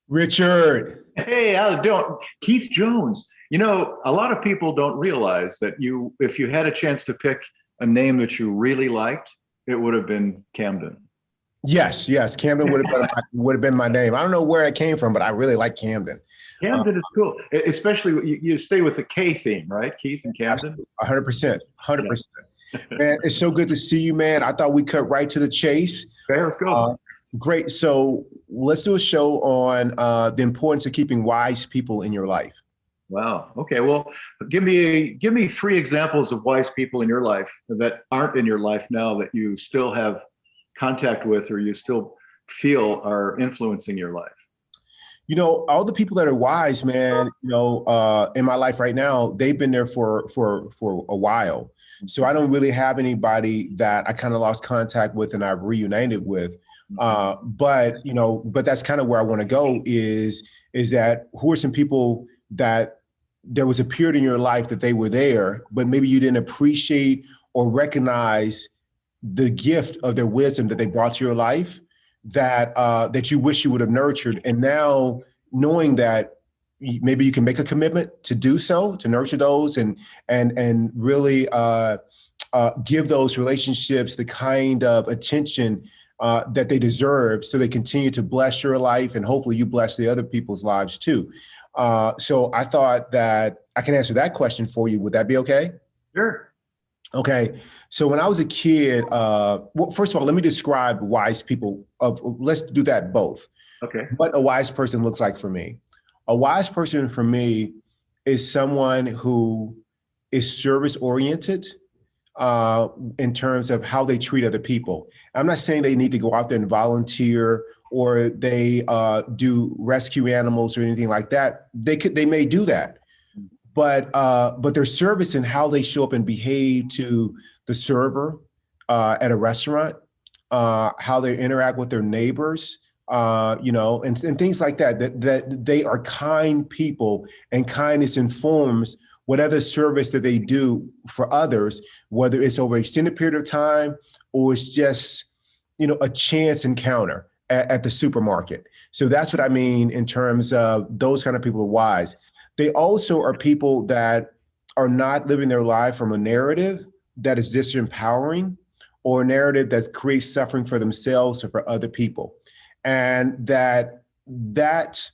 Richard. Hey, how you doing? Keith Jones. You know, a lot of people don't realize that if you had a chance to pick a name that you really liked, it would have been Camden. Yes, yes. Camden would have been my name. I don't know where it came from, but I really like Camden. Uh, Camden is cool, especially you stay with the K theme, right? Keith and Camden. 100%, Yeah. 100%. Man, it's so good to see you, man. I thought we cut right to the chase. Okay, let's go. Uh, Great. So let's do a show on the importance of keeping wise people in your life. Wow. Okay. Well, give me three examples of wise people in your life that aren't in your life now that you still have contact with or you still feel are influencing your life. All the people that are wise, man, in my life right now, they've been there for a while. So I don't really have anybody that I kind of lost contact with and I've reunited with. But that's kind of where I want to go is that who are some people that there was a period in your life that they were there, but maybe you didn't appreciate or recognize the gift of their wisdom that they brought to your life that you wish you would have nurtured. And now knowing that maybe you can make a commitment to do so, to nurture those and really give those relationships the kind of attention that they deserve so they continue to bless your life and hopefully you bless the other people's lives too. So I thought that I can answer that question for you. Would that be okay? Sure. Okay. So when I was a kid, well, first of all, let me describe wise people let's do that both. Okay. What a wise person looks like for me. A wise person for me is someone who is service oriented, in terms of how they treat other people. I'm not saying they need to go out there and volunteer or they do rescue animals or anything like that. They may do that, but their service and how they show up and behave to the server at a restaurant, how they interact with their neighbors, and things like that they are kind people, and kindness informs whatever service that they do for others, whether it's over an extended period of time or it's just, a chance encounter at the supermarket. So that's what I mean in terms of those kind of people are wise. They also are people that are not living their life from a narrative that is disempowering or a narrative that creates suffering for themselves or for other people. And that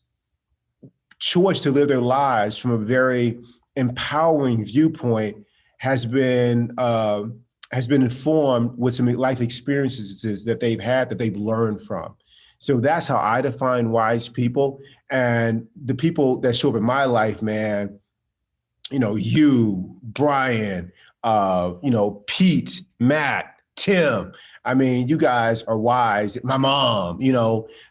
choice to live their lives from a very empowering viewpoint has been informed with some life experiences that they've had that they've learned from. So that's how I define wise people. And the people that show up in my life, man, you, Brian, Pete, Matt, Tim. I mean, you guys are wise. My mom,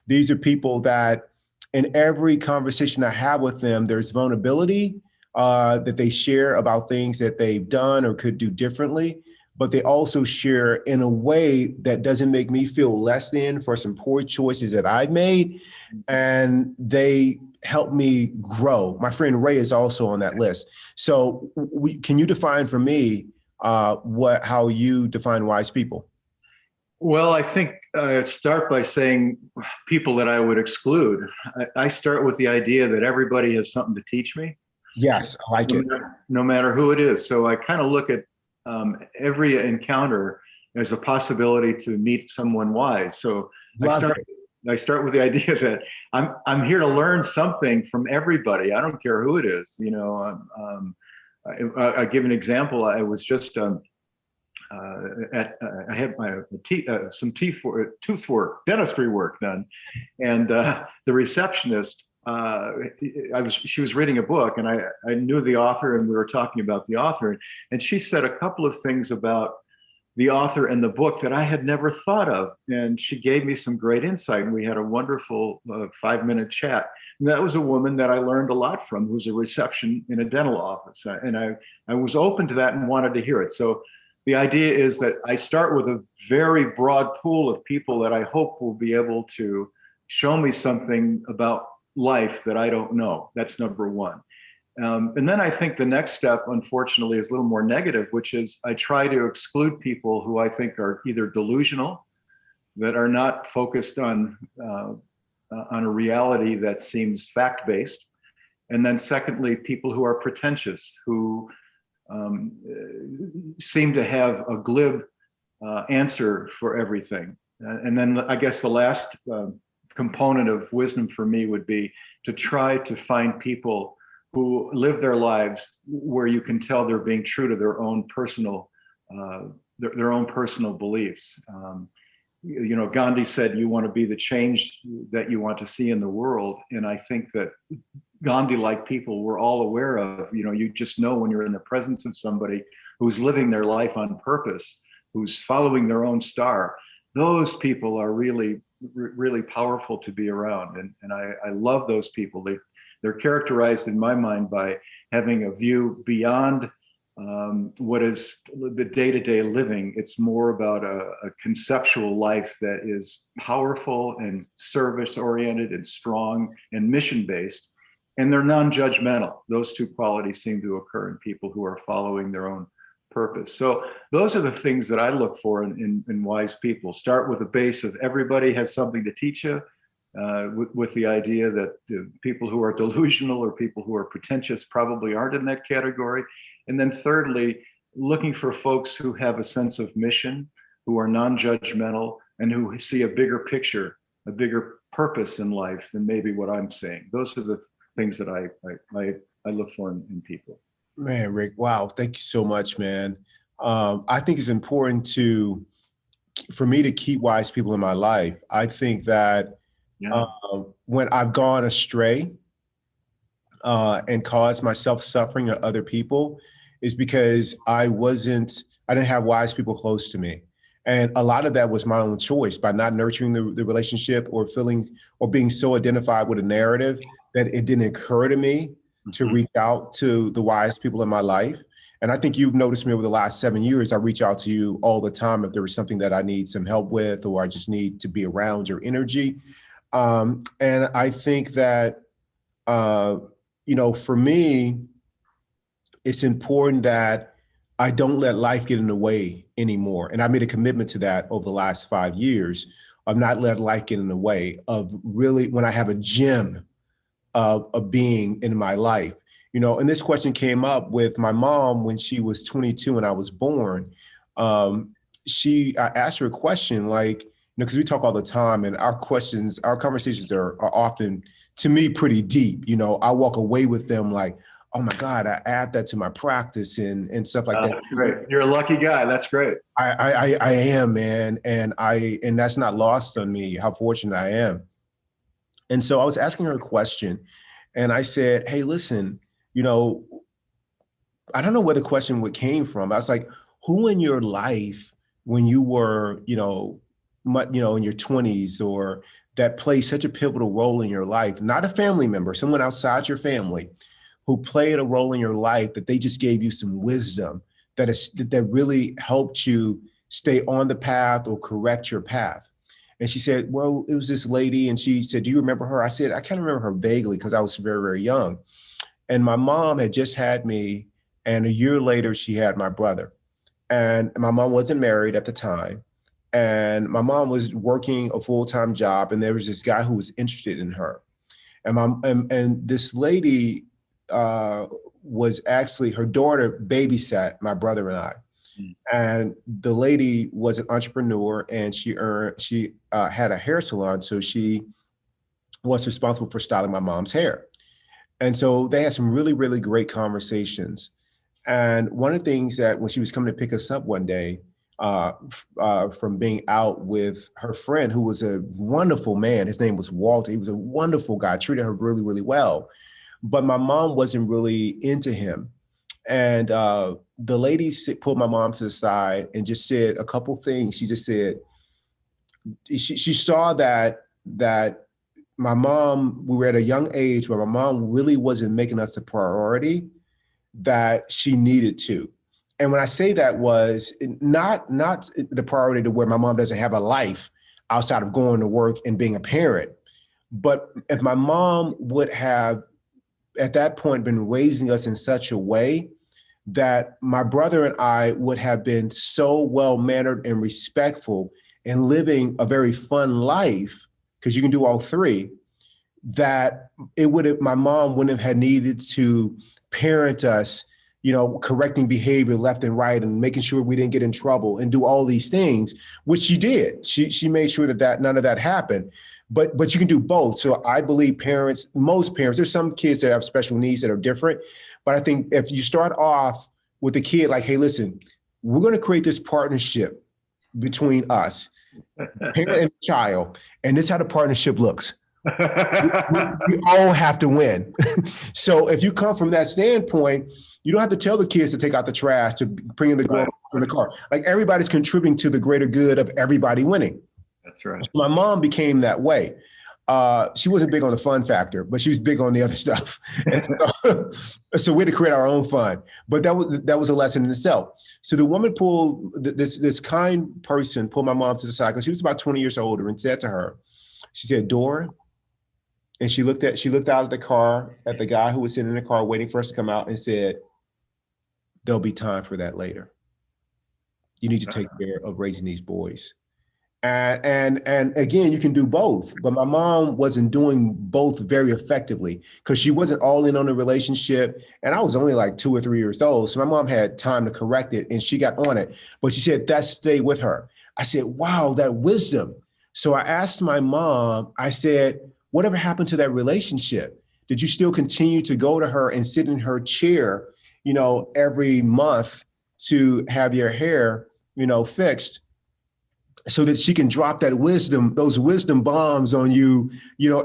these are people that in every conversation I have with them, there's vulnerability that they share about things that they've done or could do differently, but they also share in a way that doesn't make me feel less than for some poor choices that I've made. And they help me grow. My friend Ray is also on that list. So can you define for me how you define wise people? Well, I think I'd start by saying people that I would exclude. I start with the idea that everybody has something to teach me. Yes, I like it. No matter who it is. So I kind of look at every encounter as a possibility to meet someone wise. So I start with the idea that I'm here to learn something from everybody. I don't care who it is. I give an example. I was just I had my tooth work, dentistry work done, and the receptionist. She was reading a book, and I knew the author, and we were talking about the author, and she said a couple of things about the author and the book that I had never thought of, and she gave me some great insight, and we had a wonderful 5-minute chat. And that was a woman that I learned a lot from, who's a reception in a dental office, and I was open to that and wanted to hear it. So the idea is that I start with a very broad pool of people that I hope will be able to show me something about life that I don't know. That's number one. And then I think the next step, unfortunately, is a little more negative, which is I try to exclude people who I think are either delusional, that are not focused on on a reality that seems fact-based. And then secondly, people who are pretentious, who seem to have a glib answer for everything. And then I guess the last component of wisdom for me would be to try to find people who live their lives where you can tell they're being true to their own personal beliefs. You know, Gandhi said, you want to be the change that you want to see in the world. And I think that Gandhi-like people we're all aware of. You know, you just know when you're in the presence of somebody who's living their life on purpose, who's following their own star. Those people are really, really powerful to be around. And I love those people. They're characterized in my mind by having a view beyond what is the day-to-day living. It's more about a conceptual life that is powerful and service-oriented and strong and mission-based. And they're non-judgmental. Those two qualities seem to occur in people who are following their own purpose. So those are the things that I look for in wise people. Start with a base of everybody has something to teach you, with the idea that the people who are delusional or people who are pretentious probably aren't in that category. And then thirdly, looking for folks who have a sense of mission, who are non-judgmental, and who see a bigger picture, a bigger purpose in life than maybe what I'm saying. Those are the things that I look for in people. Man, Rick, wow. Thank you so much, man. I think it's important for me to keep wise people in my life. I think that when I've gone astray and caused myself suffering or other people is because I didn't have wise people close to me. And a lot of that was my own choice by not nurturing the relationship or feeling or being so identified with a narrative that it didn't occur to me to reach out to the wise people in my life. And I think you've noticed me over the last 7 years, I reach out to you all the time if there was something that I need some help with, or I just need to be around your energy. And I think that, you know, for me, it's important that I don't let life get in the way anymore. And I made a commitment to that over the last 5 years of not letting life get in the way of really when I have a gem of being in my life. You know, and this question came up with my mom when she was 22 and I was born. I asked her a question like, you know, because we talk all the time and our conversations are often, to me, pretty deep. You know, I walk away with them like, oh my God, I add that to my practice and stuff like that. That's great. You're a lucky guy. That's great. I am, man. And that's not lost on me, how fortunate I am. And so I was asking her a question and I said, hey, listen, you know, I don't know where the question came from. I was like, who in your life when you were, in your 20s or that played such a pivotal role in your life, not a family member, someone outside your family who played a role in your life that they just gave you some wisdom that really helped you stay on the path or correct your path? And she said, well, it was this lady. And she said, do you remember her? I said, I can't remember her vaguely because I was very, very young. And my mom had just had me. And a year later, she had my brother. And my mom wasn't married at the time. And my mom was working a full-time job. And there was this guy who was interested in her. And this lady was actually, her daughter babysat my brother and I. And the lady was an entrepreneur and she had a hair salon. So she was responsible for styling my mom's hair. And so they had some really, really great conversations. And one of the things that when she was coming to pick us up one day from being out with her friend, who was a wonderful man, his name was Walter. He was a wonderful guy, treated her really, really well. But my mom wasn't really into him. And the lady pulled my mom to the side and just said a couple things. She just said, she saw that my mom, we were at a young age where my mom really wasn't making us a priority that she needed to. And when I say that was not the priority to where my mom doesn't have a life outside of going to work and being a parent. But if my mom would have at that point been raising us in such a way that my brother and I would have been so well-mannered and respectful and living a very fun life, because you can do all three, that my mom wouldn't have had needed to parent us, correcting behavior left and right and making sure we didn't get in trouble and do all these things, which she did. She made sure that none of that happened. But you can do both. So I believe most parents, there's some kids that have special needs that are different. But I think if you start off with a kid like, hey, listen, we're going to create this partnership between us, parent and child, and this is how the partnership looks. We all have to win. So if you come from that standpoint, you don't have to tell the kids to take out the trash, to bring in the girl in the car. Like, everybody's contributing to the greater good of everybody winning. That's right. My mom became that way. She wasn't big on the fun factor, but she was big on the other stuff. So we had to create our own fun. But that was a lesson in itself. So the woman this kind person pulled my mom to the side, because she was about 20 years older, and said to her, she said, Dora, and she looked out at the car, at the guy who was sitting in the car waiting for us to come out, and said, there'll be time for that later. You need to take care of raising these boys. And again, you can do both, but my mom wasn't doing both very effectively, because she wasn't all in on the relationship. And I was only like 2 or 3 years old. So my mom had time to correct it, and she got on it, but she said that stayed with her. I said, wow, that wisdom. So I asked my mom, I said, whatever happened to that relationship? Did you still continue to go to her and sit in her chair, every month to have your hair, fixed, so that she can drop those wisdom bombs on you,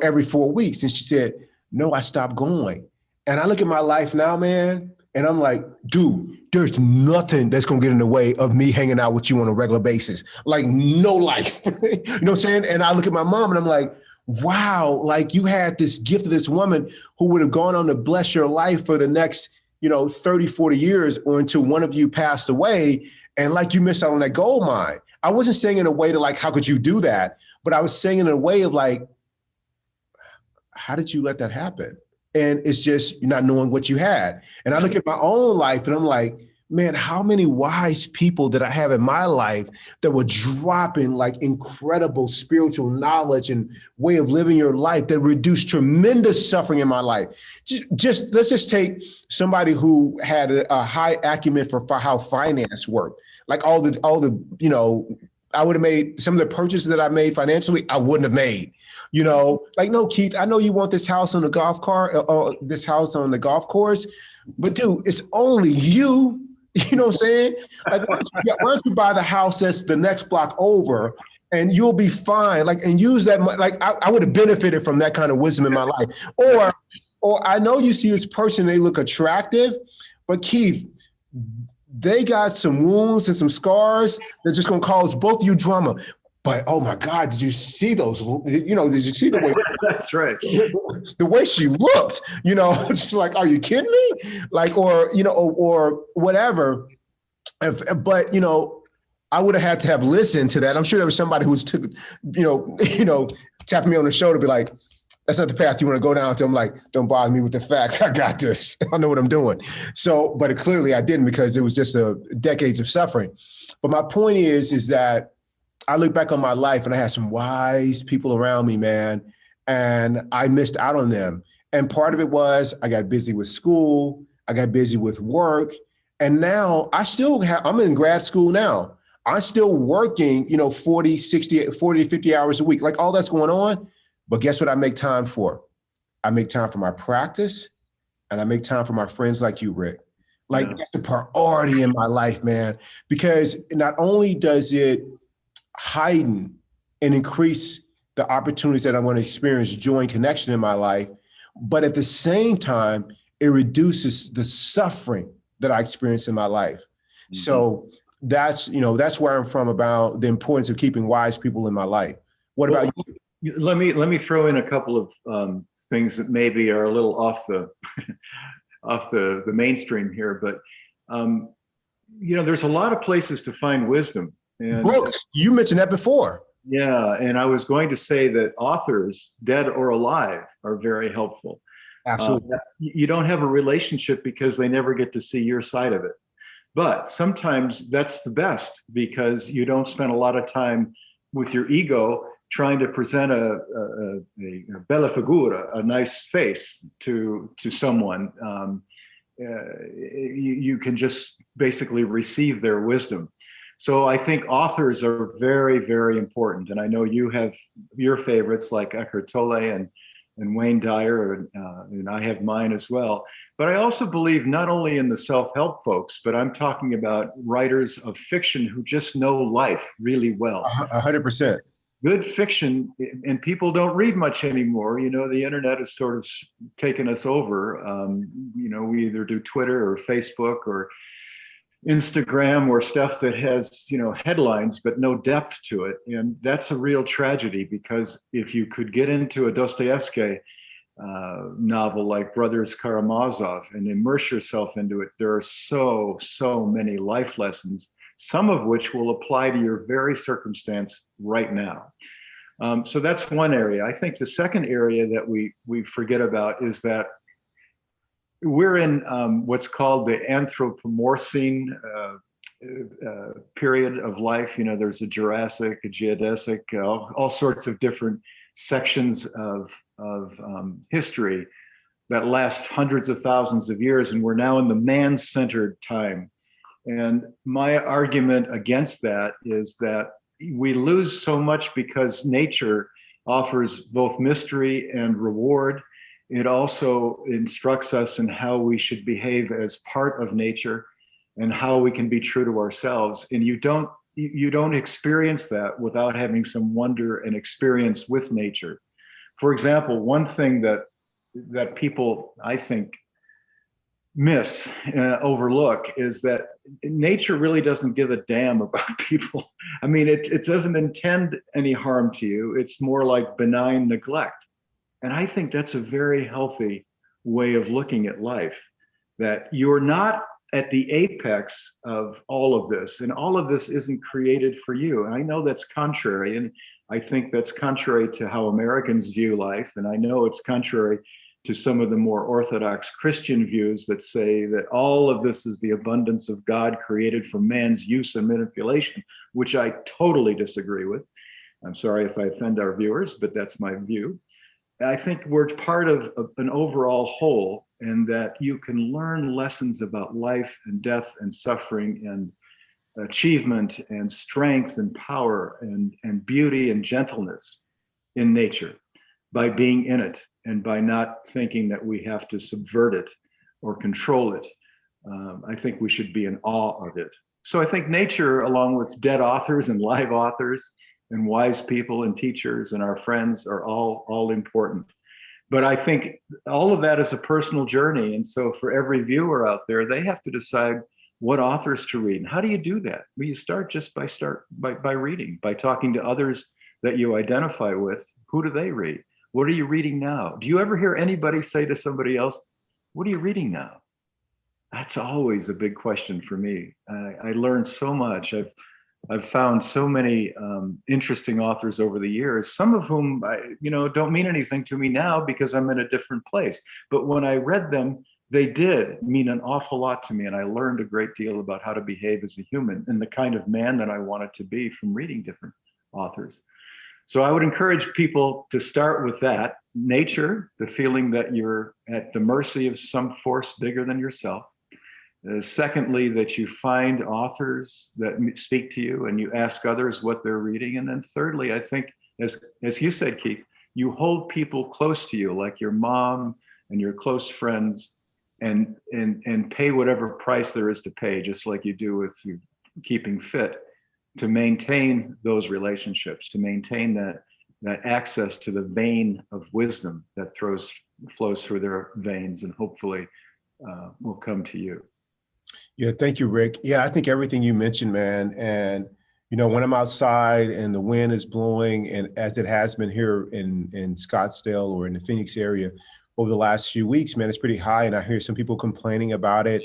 every 4 weeks? And she said, no, I stopped going. And I look at my life now, man, and I'm like, dude, there's nothing that's going to get in the way of me hanging out with you on a regular basis. Like, no life. You know what I'm saying? And I look at my mom and I'm like, wow, like, you had this gift of this woman who would have gone on to bless your life for the next, 30, 40 years, or until one of you passed away. And like, you missed out on that gold mine. I wasn't saying in a way to like, how could you do that? But I was saying in a way of like, how did you let that happen? And it's just not knowing what you had. And I look at my own life and I'm like, man, how many wise people did I have in my life that were dropping like incredible spiritual knowledge and way of living your life that reduced tremendous suffering in my life? Let's just take somebody who had a high acumen for how finance worked. Like all the, I would have made some of the purchases that I made financially, I wouldn't have made. Like, no, Keith, I know you want this house on the this house on the golf course, but dude, it's only you. You know what I'm saying? Like, why don't you buy the house that's the next block over, and you'll be fine. Like, and use that. Like, I would have benefited from that kind of wisdom in my life. Or I know you see this person, they look attractive, but Keith, they got some wounds and some scars that's just gonna cause both of you drama. But oh my God, did you see those? Did you see the way? That's right. The way she looked, just like, are you kidding me? Like, or whatever. But I would have had to have listened to that. I'm sure there was somebody who's tapping me on the shoulder, be like, that's not the path you want to go down. So I'm like, don't bother me with the facts. I got this. I know what I'm doing. So, but clearly I didn't, because it was just decades of suffering. But my point is that I look back on my life and I had some wise people around me, man, and I missed out on them. And part of it was I got busy with school. I got busy with work. And now I'm in grad school now. I'm still working, 40 to 50 hours a week, like all that's going on. But guess what I make time for? I make time for my practice, and I make time for my friends like you, Rick. Like, that's a priority in my life, man, because not only does it heighten and increase the opportunities that I want to experience joy and connection in my life, but at the same time, it reduces the suffering that I experience in my life. Mm-hmm. So that's where I'm from about the importance of keeping wise people in my life. What about you? Let me throw in a couple of things that maybe are a little off the mainstream here, but there's a lot of places to find wisdom. And books, you mentioned that before. Yeah, and I was going to say that authors, dead or alive, are very helpful. Absolutely. You don't have a relationship because they never get to see your side of it. But sometimes that's the best, because you don't spend a lot of time with your ego trying to present a bella figura, a nice face to someone, you can just basically receive their wisdom. So I think authors are very, very important. And I know you have your favorites like Eckhart Tolle and Wayne Dyer, and I have mine as well. But I also believe not only in the self-help folks, but I'm talking about writers of fiction who just know life really well. 100%. Good fiction, and people don't read much anymore. You know, the internet has sort of taken us over. You know, we either do Twitter or Facebook or Instagram or stuff that has, you know, headlines but no depth to it. And that's a real tragedy, because if you could get into a Dostoevsky novel like Brothers Karamazov and immerse yourself into it, there are so many life lessons, some of which will apply to your very circumstance right now. So that's one area. I think the second area that we forget about is that we're in what's called the Anthropomorcine period of life. You know, there's a Jurassic, a Geodesic, all sorts of different sections of history that last hundreds of thousands of years, and we're now in the man-centered time. And my argument against that is that we lose so much because nature offers both mystery and reward. It also instructs us in how we should behave as part of nature and how we can be true to ourselves. And you don't experience that without having some wonder and experience with nature. For example, one thing that people, I think, miss, overlook, is that nature really doesn't give a damn about people. I mean, it doesn't intend any harm to you. It's more like benign neglect. And I think that's a very healthy way of looking at life, that you're not at the apex of all of this, and all of this isn't created for you. And I know that's contrary, and I think that's contrary to how Americans view life. And I know it's contrary to some of the more orthodox Christian views that say that all of this is the abundance of God created for man's use and manipulation, which I totally disagree with. I'm sorry if I offend our viewers, but that's my view. I think we're part of an overall whole, and that you can learn lessons about life and death and suffering and achievement and strength and power and beauty and gentleness in nature by being in it and by not thinking that we have to subvert it or control it. I think we should be in awe of it. So I think nature, along with dead authors and live authors and wise people and teachers and our friends, are all important. But I think all of that is a personal journey. And so for every viewer out there, they have to decide what authors to read. And how do you do that? Well, you start just by reading, by talking to others that you identify with. Who do they read? What are you reading now? Do you ever hear anybody say to somebody else, what are you reading now? That's always a big question for me. I learned so much. I've found so many interesting authors over the years, some of whom don't mean anything to me now because I'm in a different place. But when I read them, they did mean an awful lot to me. And I learned a great deal about how to behave as a human and the kind of man that I wanted to be from reading different authors. So I would encourage people to start with that: nature, the feeling that you're at the mercy of some force bigger than yourself. Secondly, that you find authors that speak to you and you ask others what they're reading. And then thirdly, I think, as you said, Keith, you hold people close to you, like your mom and your close friends, and pay whatever price there is to pay, just like you do with keeping fit, to maintain those relationships, to maintain that access to the vein of wisdom that flows through their veins and hopefully will come to you. Yeah, thank you, Rick. Yeah, I think everything you mentioned, man. And, when I'm outside and the wind is blowing, and as it has been here in Scottsdale or in the Phoenix area over the last few weeks, man, it's pretty high. And I hear some people complaining about it.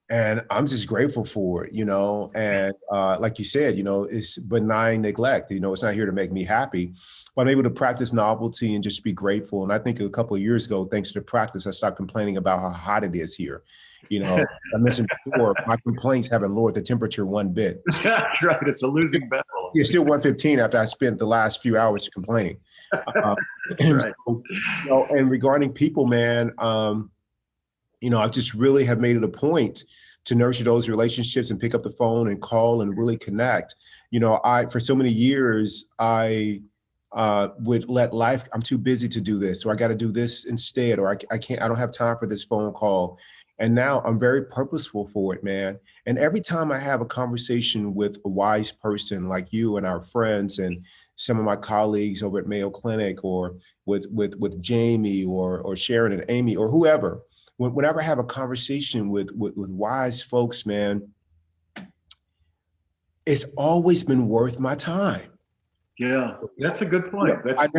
And I'm just grateful for it, and like you said, it's benign neglect. It's not here to make me happy, but I'm able to practice novelty and just be grateful. And I think a couple of years ago, thanks to the practice, I stopped complaining about how hot it is here. I mentioned before, my complaints haven't lowered the temperature one bit. That's right. It's a losing battle. It's still 115 after I spent the last few hours complaining. Right. And regarding people, man, I just really have made it a point to nurture those relationships and pick up the phone and call and really connect. For so many years, I would let life, I'm too busy to do this, or I got to do this instead, or I can't, I don't have time for this phone call. And now I'm very purposeful for it, man. And every time I have a conversation with a wise person like you and our friends and some of my colleagues over at Mayo Clinic, or with Jamie or Sharon and Amy or whoever, whenever I have a conversation with wise folks, man, it's always been worth my time. Yeah, that's a good point. That's I've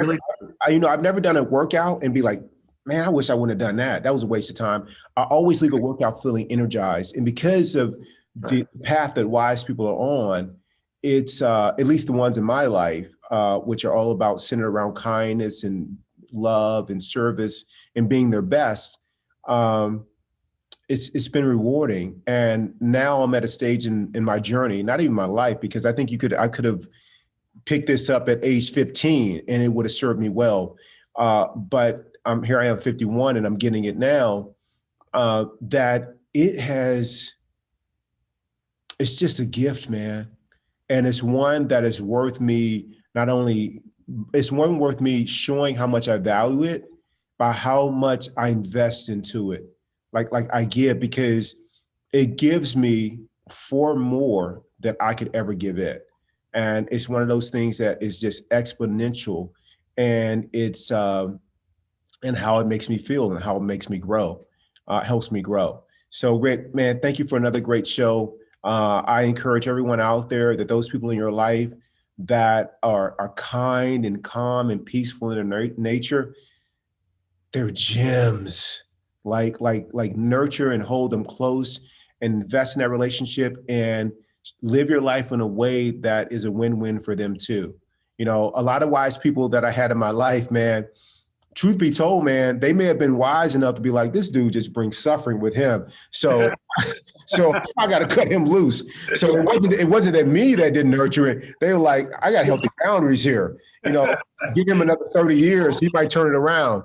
never done a workout and be like, man, I wish I wouldn't have done that. That was a waste of time. I always leave a workout feeling energized. And because of the path that wise people are on, it's at least the ones in my life, which are all about centered around kindness and love and service and being their best. It's been rewarding. And now I'm at a stage in my journey, not even my life, because I think I could have picked this up at age 15 and it would have served me well. But here I am 51 and I'm getting it now, that it's just a gift, man. And it's one that is worth me, it's one worth me showing how much I value it by how much I invest into it. Like I give, because it gives me far more than I could ever give it. And it's one of those things that is just exponential, and it's, and how it makes me feel and how it makes me grow, helps me grow. So Rick, man, thank you for another great show. I encourage everyone out there that those people in your life that are kind and calm and peaceful in their nature, they're gems. Like nurture and hold them close and invest in that relationship and live your life in a way that is a win-win for them too. A lot of wise people that I had in my life, man, truth be told, man, they may have been wise enough to be like, this dude just brings suffering with him. So I got to cut him loose. So it wasn't that me that didn't nurture it. They were like, I got healthy boundaries here. Give him another 30 years, he might turn it around.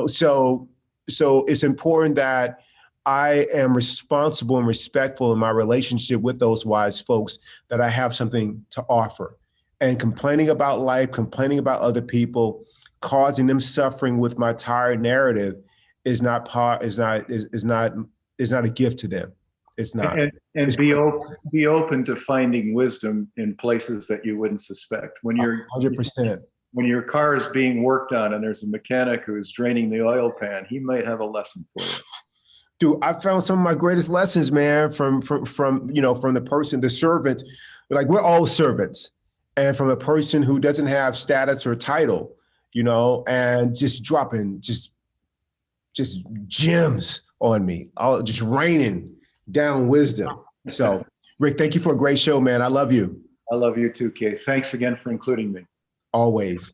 So it's important that I am responsible and respectful in my relationship with those wise folks, that I have something to offer. And complaining about life, complaining about other people, causing them suffering with my tired narrative is not a gift to them. It's not. And be open to finding wisdom in places that you wouldn't suspect. When you're 100%. When your car is being worked on and there's a mechanic who's draining the oil pan, he might have a lesson for you. Dude, I found some of my greatest lessons, man, from the person, the servant. Like, we're all servants, and from a person who doesn't have status or title, and just dropping just gems on me, all just raining down wisdom. So, Rick, thank you for a great show, man. I love you. I love you too, Kay. Thanks again for including me. Always.